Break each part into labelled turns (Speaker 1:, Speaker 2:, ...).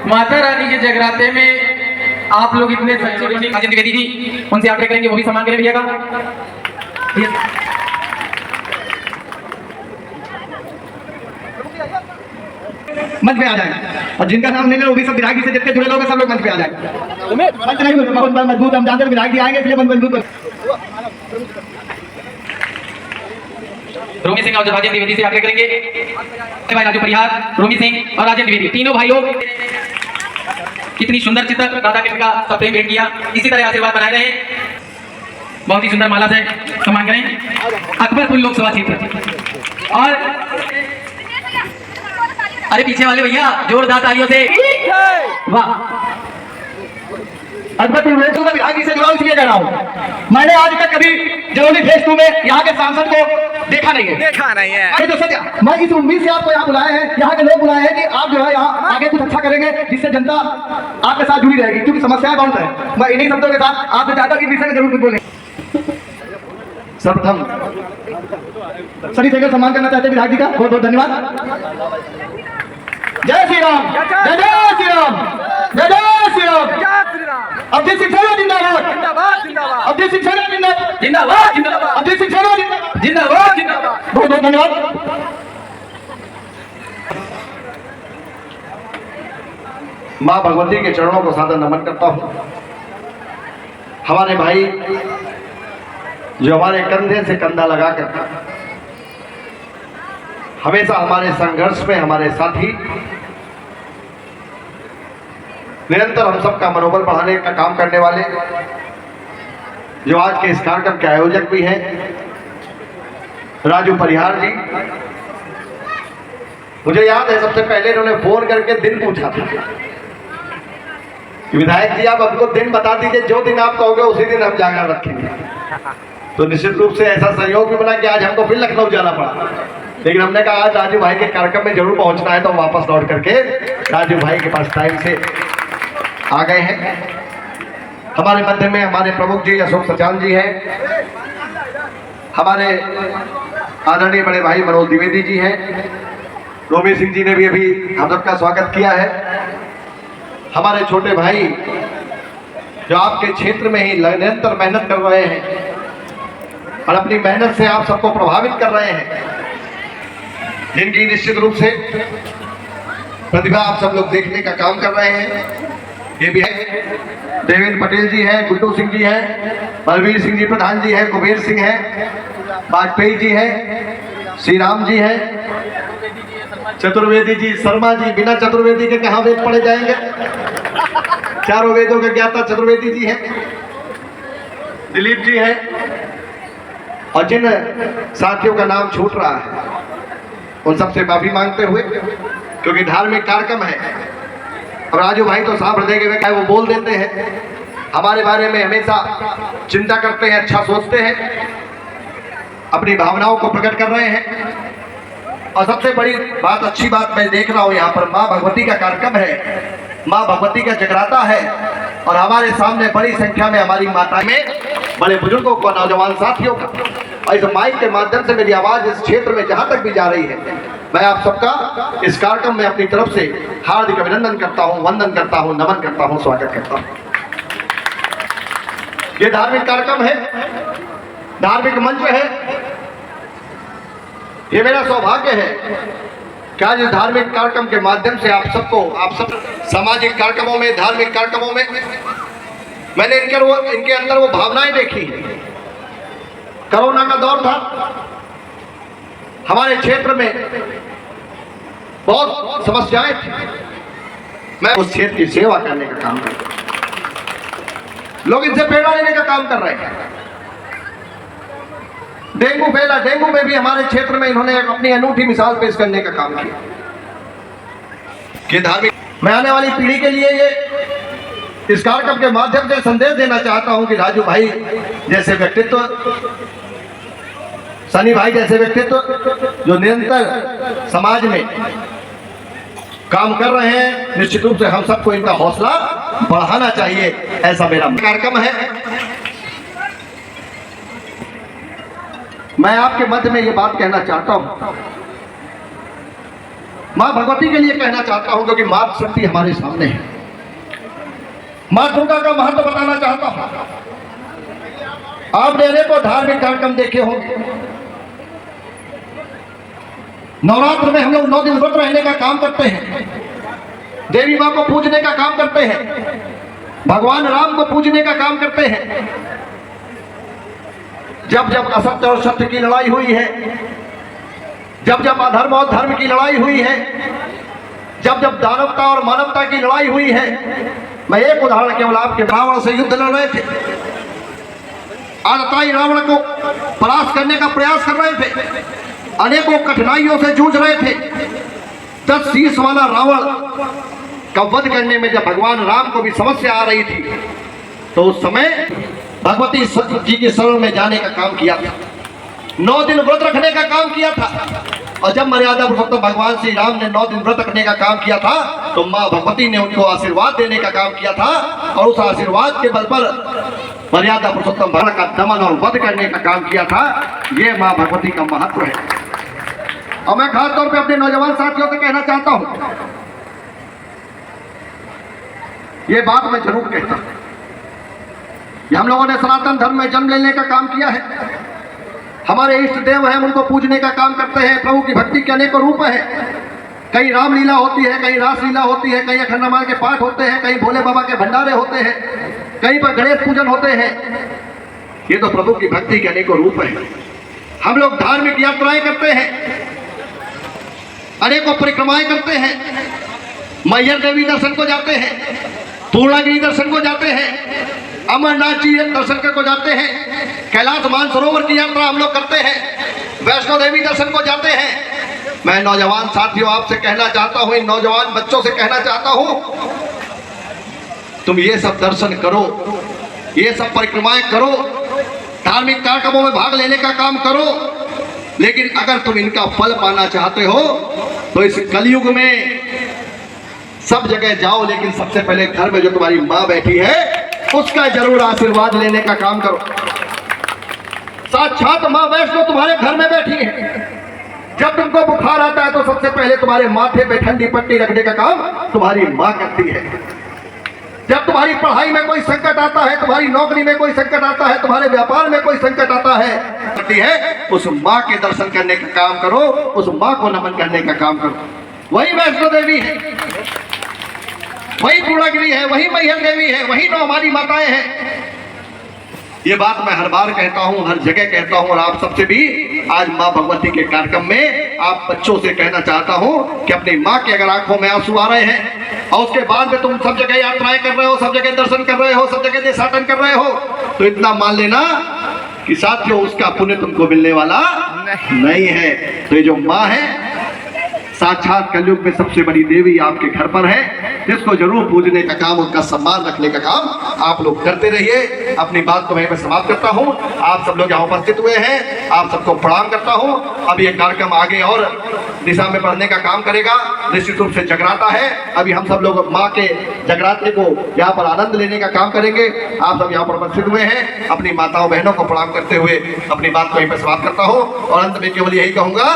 Speaker 1: माता रानी के जगराते में आप लोग इतने सच्चे राजेंद्र द्विवेदी जी, उनसे आग्रह करेंगे वो भी सम्मान करें भैया का।
Speaker 2: मंच पे आ जाए और जिनका नाम नहीं ले वो भी सब विधायक से जितने जुड़े लोग सब लोग मंच पे आ जाए। मंच नहीं बहुत मजबूत, हम जानते हैं विधायक जी आएंगे इसलिए मजबूत।
Speaker 1: रोमी सिंह और राजेंद्र द्विवेदी से आग्रह करेंगे, भाई राजू परिहार, रोमी सिंह और राजेंद्र द्विवेदी तीनों भाइयों कितनी सुंदर चित्र राधा कृष्ण का सबसे भेंट किया, इसी तरह आशीर्वाद बनाए रहे। बहुत ही सुंदर माला से सम्मान करें अकबरपुर लोकसभा क्षेत्र। और अरे पीछे वाले भैया जोरदार तालियों से वाह।
Speaker 2: अकबरपुर लोकसभा विधायक से जुड़ा इसलिए कह रहा हूँ, मैंने आज तक कभी जरौली फेज 2 में यहाँ के सांसद को देखा नहीं है। तो सत्या मैं इस उम्मीद से आपको यहाँ बुलाए हैं, यहाँ के लोग बुलाए हैं कि आप जो है यहाँ आगे कुछ अच्छा करेंगे जिससे जनता आपके साथ जुड़ी रहेगी, क्योंकि समस्याएं बहुत है। मैं इन्हीं शब्दों के साथ आपसे चाहता हूँ कि विषय में जरूर कुछ बोलें। सर्वप्रथम सभी से सम्मान करना चाहते हैं विधायक जी का, बहुत बहुत धन्यवाद। जय श्री राम, जय जय श्री राम, जय जय श्री राम। अवधेश सिंह सेना जिंदाबाद, अवधेश सिंह सेना जिंदाबाद,
Speaker 1: जिंदाबाद,
Speaker 2: अवधेश सिंह सेना जिंदाबाद,
Speaker 1: जिंदाबाद।
Speaker 2: बहुत बहुत धन्यवाद। माँ भगवती के चरणों को सादर नमन करता हूँ। हमारे भाई जो हमारे कंधे से कंधा लगाकर हमेशा हमारे संघर्ष में हमारे साथी, निरंतर हम सबका मनोबल बढ़ाने का काम करने वाले, जो आज के इस कार्यक्रम के आयोजक भी हैं राजू परिहार जी। मुझे याद है सबसे पहले इन्होंने फोन करके दिन पूछा था, विधायक जी आप हमको दिन बता दीजिए, जो दिन आप कहोगे उसी दिन हम जागरण रखेंगे। तो निश्चित रूप से ऐसा सहयोग भी बना कि आज हमको फिर लखनऊ जाना पड़ा, लेकिन हमने कहा आज राजू भाई के कार्यक्रम में जरूर पहुंचना है, तो वापस लौट करके राजू भाई के पास टाइम से आ गए हैं। हमारे मध्य में हमारे प्रमुख जी अशोक सचान जी हैं, हमारे आदरणीय बड़े भाई मनोज द्विवेदी जी हैं, रोमी सिंह जी ने भी अभी हम सबका स्वागत किया है। हमारे छोटे भाई जो आपके क्षेत्र में ही निरंतर मेहनत कर रहे हैं और अपनी मेहनत से आप सबको प्रभावित कर रहे हैं, जिनकी निश्चित रूप से प्रतिभा आप सब लोग देखने का काम कर रहे हैं, ये भी है देवेंद्र पटेल जी हैं, गुड्डू सिंह जी हैं, बलवीर सिंह जी प्रधान जी हैं, कुबेर सिंह हैं, वाजपेयी जी हैं, श्री राम जी हैं, चतुर्वेदी जी, शर्मा जी। बिना चतुर्वेदी के कहाँ वेद पढ़े जाएंगे? चारों वेदों के ज्ञाता चतुर्वेदी जी हैं, दिलीप जी हैं, और जिन साथियों का नाम छूट रहा है उन सबसे माफी मांगते हुए, क्योंकि धार्मिक कार्यक्रम है और राजू भाई तो साफ हृदय के व्यक्ति वो बोल देते हैं, हमारे बारे में हमेशा चिंता करते हैं, अच्छा सोचते हैं, अपनी भावनाओं को प्रकट कर रहे हैं। और सबसे बड़ी बात, अच्छी बात मैं देख रहा हूँ यहाँ पर माँ भगवती का कार्यक्रम है, माँ भगवती का जगराता है, और हमारे सामने बड़ी संख्या में हमारी माता में बड़े बुजुर्गों को, नौजवान साथियों का, और इस माइक के माध्यम से मेरी आवाज इस क्षेत्र में जहाँ तक भी जा रही है, मैं आप सबका इस कार्यक्रम में अपनी तरफ से हार्दिक अभिनंदन करता हूँ, वंदन करता हूँ, नमन करता हूँ, स्वागत करता हूँ। ये धार्मिक कार्यक्रम है, धार्मिक मंच है, ये मेरा सौभाग्य है कि आज इस धार्मिक कार्यक्रम के माध्यम से आप सबको, आप सब सामाजिक कार्यक्रमों में, धार्मिक कार्यक्रमों में मैंने इनके अंदर वो भावनाएं देखी। कोरोना का दौर था, हमारे क्षेत्र में बहुत समस्याएं थी, मैं उस क्षेत्र की सेवा करने का काम कर रहा हूं। लोग इनसे प्रेरणा लेने का काम कर रहे हैं। डेंगू फैला, डेंगू में भी हमारे क्षेत्र में इन्होंने अपनी अनूठी मिसाल पेश करने का काम किया कि धार्मिक, मैं आने वाली पीढ़ी के लिए ये इस कार्यक्रम के माध्यम से संदेश देना चाहता हूं कि राजू भाई जैसे व्यक्तित्व, सनी भाई जैसे व्यक्तित्व जो निरंतर समाज में काम कर रहे हैं, निश्चित रूप से हम सबको इनका हौसला बढ़ाना चाहिए, ऐसा मेरा कार्यक्रम है। मैं आपके मध्य में ये बात कहना चाहता हूं माँ भगवती के लिए कहना चाहता हूँ, क्योंकि मातृ शक्ति हमारे सामने है। माँ दुर्गा का महत्व बताना चाहता हूँ। आपने अनेकों धार्मिक कार्यक्रम देखे होंगे। नवरात्र में हम लोग 9 दिन व्रत रहने का काम करते हैं, देवी माँ को पूजने का काम करते हैं, भगवान राम को पूजने का काम करते हैं। जब जब असत्य और सत्य की लड़ाई हुई है, जब जब अधर्म और धर्म की लड़ाई हुई है, जब जब दानवता और मानवता की लड़ाई हुई है, मैं एक उदाहरण केवल आपके रावण से युद्ध लड़ रहे थे। आतताई रावण को परास्त करने का प्रयास कर रहे थे, अनेकों कठिनाइयों से जूझ रहे थे। 10 शीश वाला रावण का वध करने में जब भगवान राम को भी समस्या आ रही थी, तो उस समय भगवती जी की शरण में जाने का काम किया था, 9 दिन व्रत रखने का काम किया था। और जब मर्यादा पुरुषोत्तम भगवान श्री राम ने 9 दिन व्रत रखने का काम किया था, तो माँ भगवती ने उनको आशीर्वाद देने का काम किया था, और उस आशीर्वाद के बल पर मर्यादा पुरुषोत्तम भगवान का दमन और वध करने का काम किया था। ये माँ भगवती का महत्व है। और मैं खासतौर पे अपने नौजवान साथियों से कहना चाहता हूं, ये बात मैं जरूर कहता हूं कि हम लोगों ने सनातन धर्म में जन्म लेने का काम किया है। हमारे इष्ट देव हैं, उनको पूजने का काम करते हैं। प्रभु की भक्ति के अनेकों रूप हैं। कहीं रामलीला होती है, कहीं रासलीला होती है, कहीं अखंड रामायण के पाठ होते हैं, कहीं भोले बाबा के भंडारे होते हैं, कहीं पर गणेश पूजन होते हैं। ये तो प्रभु की भक्ति के अनेकों रूप हैं। हम लोग धार्मिक यात्राएं करते हैं, अनेकों परिक्रमाएं करते हैं, मैहर देवी दर्शन को जाते हैं, पूर्णागिरि दर्शन को जाते हैं, अमरनाथ जी दर्शन को जाते हैं, कैलाश मानसरोवर की यात्रा हम लोग करते हैं, वैष्णो देवी दर्शन को जाते हैं। मैं नौजवान साथियों आपसे कहना चाहता हूं, इन नौजवान बच्चों से कहना चाहता हूं, तुम ये सब दर्शन करो, ये सब परिक्रमाएं करो, धार्मिक कार्यक्रमों में भाग लेने का काम करो, लेकिन अगर तुम इनका फल पाना चाहते हो तो इस कलयुग में सब जगह जाओ, लेकिन सबसे पहले घर में जो तुम्हारी माँ बैठी है उसका जरूर आशीर्वाद लेने का काम करो। साक्षात माँ वैष्णो तुम्हारे घर में बैठी है। जब तुमको बुखार आता है तो सबसे पहले तुम्हारे माथे पे ठंडी पट्टी रखने का काम तुम्हारी माँ करती है। जब तुम्हारी पढ़ाई में कोई संकट आता है, तुम्हारी नौकरी में कोई संकट आता है, तुम्हारे व्यापार में कोई संकट आता है, करती है, उस माँ के दर्शन करने का काम करो, उस माँ को नमन करने का काम करो। वही वैष्णो देवी है, वही पूर्णागिरि है, वही मैहर देवी है, वही 9 हमारी माताएं हैं। ये बात मैं हर बार कहता हूँ, हर जगह कहता हूँ, और आप सबसे भी आज माँ भगवती के कार्यक्रम में आप बच्चों से कहना चाहता हूँ कि अपनी माँ की अगर आंखों में आंसू आ रहे हैं और उसके बाद में तुम सब जगह यात्राएं कर रहे हो, सब जगह दर्शन कर रहे हो, सब जगह देशाटन कर रहे हो, तो इतना मान लेना कि साथियों उसका पुण्य तुमको मिलने वाला नहीं है। तो ये जो माँ है साक्षात कलयुग में सबसे बड़ी देवी आपके घर पर है, जिसको जरूर पूजने का काम, उनका सम्मान रखने का काम आप लोग करते रहिए। अपनी बात को वहीं पर समाप्त करता हूँ। आप सब लोग यहाँ उपस्थित हुए हैं, आप सबको प्रणाम करता हूँ। अब ये कार्यक्रम आगे और दिशा में बढ़ने का काम करेगा। निश्चित रूप से जगराता है, अभी हम सब लोग माँ के जगराते को यहाँ पर आनंद लेने का काम करेंगे। आप सब यहाँ पर उपस्थित हुए हैं, अपनी माताओं बहनों को प्रणाम करते हुए अपनी बात को वहीं पर समाप्त करता हूँ। और अंत में केवल यही कहूँगा,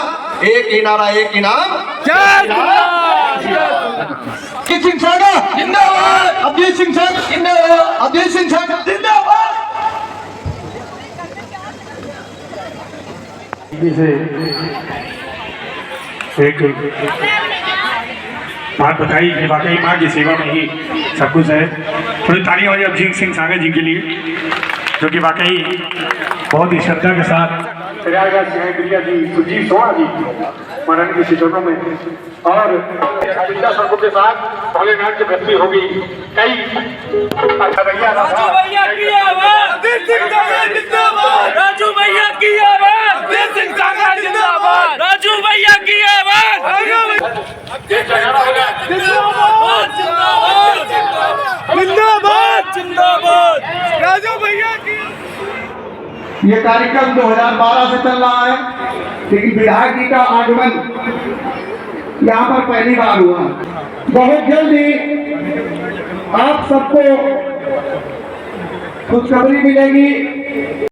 Speaker 2: एक ही नारा, एक ही नाम, सिंह सागर जिंदाबाद, अभिजीत सिंह सागर जिंदाबाद, अभिजीत सिंह सागर जिंदाबाद।
Speaker 3: एक बात बताई कि वाकई माँ की सेवा में ही सब कुछ है। थोड़ी तालियां हो अभिजीत सिंह सागर जी के लिए, जो कि वाकई बहुत ही श्रद्धा के साथ प्रयागराज से प्रिया जी, सुजीत सोना जी महारानी के सिचोनों में, और सड़कों के साथ भोलेनाथ की भक्ति होगी। कई राजू भैया की आवाज,
Speaker 4: राजू भैया की आवाज, राजू भैया की आवाज, जिंदाबाद जिंदाबाद, राजू भैया की।
Speaker 5: ये कार्यक्रम 2012 से चल रहा है, लेकिन विधायक जी का आगमन यहाँ पर पहली बार हुआ। बहुत जल्दी आप सबको खुशखबरी मिलेगी।